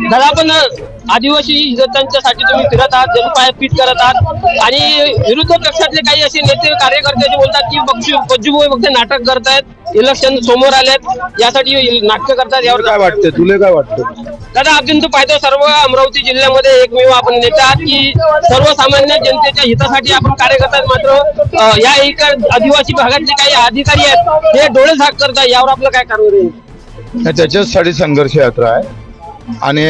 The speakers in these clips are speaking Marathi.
दादा, आपण आदिवासी हितांच्यासाठी तुम्ही फिरत आहात, जनपायपीट करत आहात आणि विरोधी पक्षातले काही असे नेते कार्यकर्ते जे बोलतात की बच्चूभाऊ फक्त नाटक करतायत, इलेक्शन समोर आलेत यासाठी नाटक करतात. यावर काय वाटतं, तुला काय वाटतं? दादा, आपण तो पाहतो सर्व अमरावती जिल्ह्यामध्ये एकमेव आपण नेते आहात की सर्वसामान्य जनतेच्या हितासाठी आपण कार्य करतात. मात्र या एका आदिवासी भागातले काही अधिकारी आहेत ते डोळे झाक करतात. यावर आपलं काय कारवाई राहील? त्याच्यासाठी संघर्ष यात्रा आहे आणि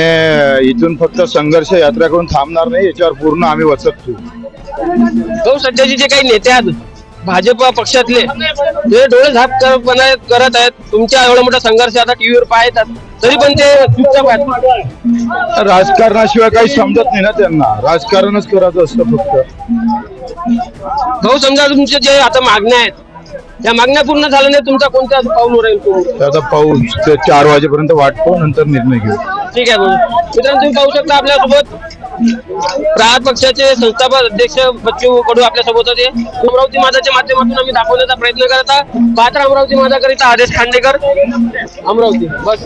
इथून फक्त संघर्ष यात्रा करून थांबणार नाही, याच्यावर पूर्ण आम्ही वचक ठेवू. सध्याचे जे काही नेते आहेत भाजप पक्षातले ते डोळे झाक करत आहेत. तुमच्या एवढा मोठा संघर्ष आता टीव्हीवर पाहतात तरी पण ते चुपचाप आहेत. राजकारणाशिवाय काही समजत नाही ना त्यांना, राजकारणच करायचं असतं फक्त. भाऊ, समजा तुमचे जे आता मागण्या आहेत त्या मागण्या पूर्ण झाल्या नाही, तुमचा कोणत्या पाऊल राहील? आता पाऊस 4 वाजेपर्यंत वाटतो, नंतर निर्णय घेऊ. ठीक आहे भाऊ. मित्रांनो, तुम्ही पाहू शकता आपल्यासोबत प्रहार पक्षाचे संस्थापक अध्यक्ष बच्चू कडू आपल्यासोबत होते. अमरावती माझाच्या माध्यमातून आम्ही दाखवण्याचा प्रयत्न करत आहोत. पात्र अमरावती माझाकरिता आदेश खांडेकर, अमरावती. बस.